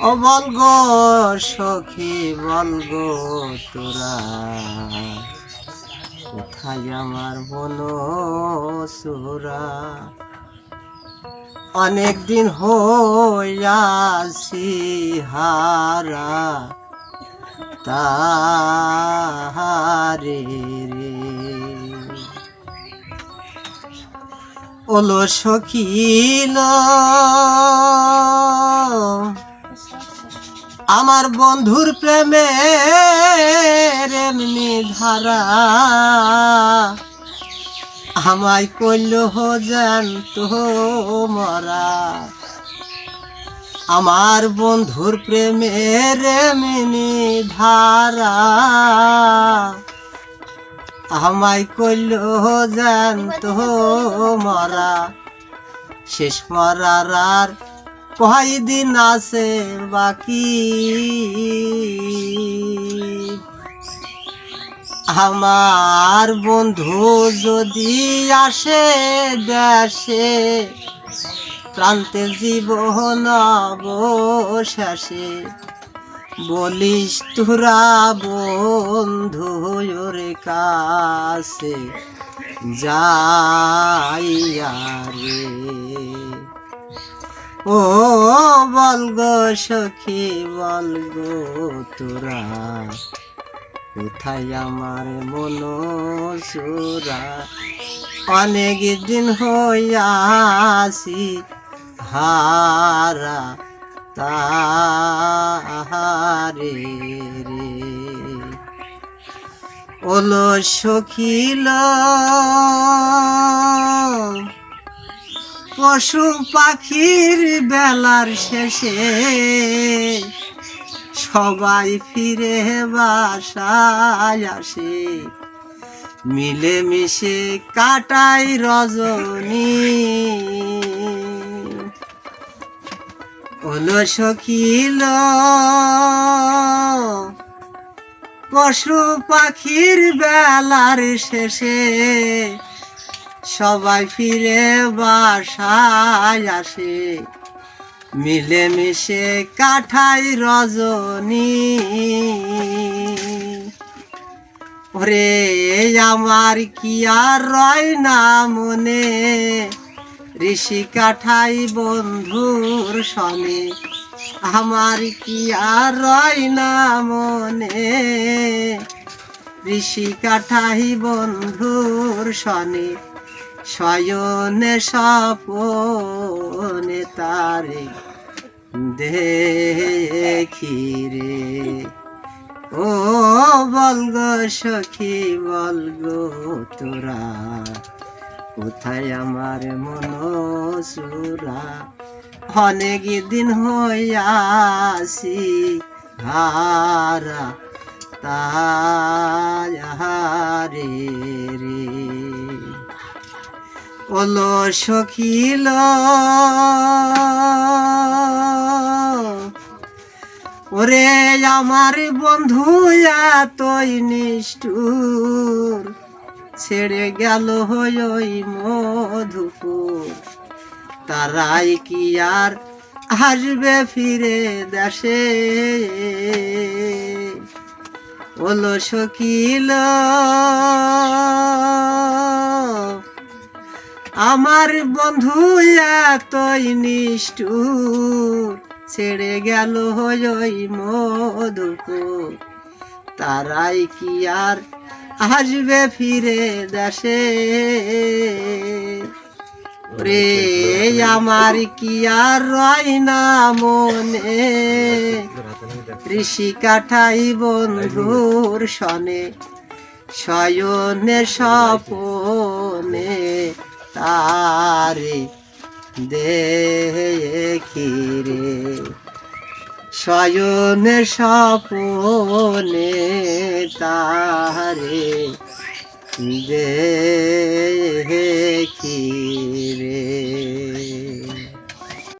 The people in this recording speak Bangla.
ও বল গো সখী বল গো তোরা কোথায় আমার বলো সুরা অনেক দিন হইয়াছি হারা তাহারে রে ওলো সখিল আমার বন্ধুর প্রেমের এমনি ধারা আমায় কইল জ্যান্ত মরা আমার বন্ধুর প্রেমের এমনি ধারা আমায় কইল জ্যান্ত মরা শেষ মরার আর কয়দিন আছে বাকি আমার বন্ধু যদি আসে দেশে প্রান্তে জীবন অবশেষে বলিস তোরা বন্ধু ওরে কাছে যাইয়া রে ও বল গো সখী বল গো তোরা কোথায় আমার মন সুরা অনেক দিন হইয়াছি হারা তাহারে রে ওলো সখিল পশু পাখির বেলার শেষে সবাই ফিরে বাসায় আসে মিলেমিশে কাটাই রজনী ওলো সখিল পশু পাখির বেলার শেষে সবাই ফিরে বাসায় আসে মিলেমিশে কাটাই রজনী ওরে আমার কি আর রয় না মনে ঋষি কাঠাই বন্ধুর সনে আমার কি আর রয় না মনে ঋষি কাঠাই বন্ধুর সনে শয়নে স্বপনে তারে দেখি রে ও বল গো সখী বল গো তোরা কোথায় আমার মন সুরা অনেক দিন হইয়াছি হারা তাহারে রে ওলো সখিল ওরে আমার বন্ধু এতই নিষ্ঠুর ছেড়ে গেল ওই মধুপুর তারাই কি আর আসবে ফিরে দেশে ওলো সখিল আমার বন্ধু এতই নিষ্ঠুর ছেড়ে গেল ওই মধুপুর তারাই কি আর আসবে ফিরে দেশে রে আমার কি আর রয় না মনে ঋষি কাঠাই বন্ধুর সনে শয়নে স্বপনে তারে দেখি রে শয়নে স্বপনে তারে দেখি রে।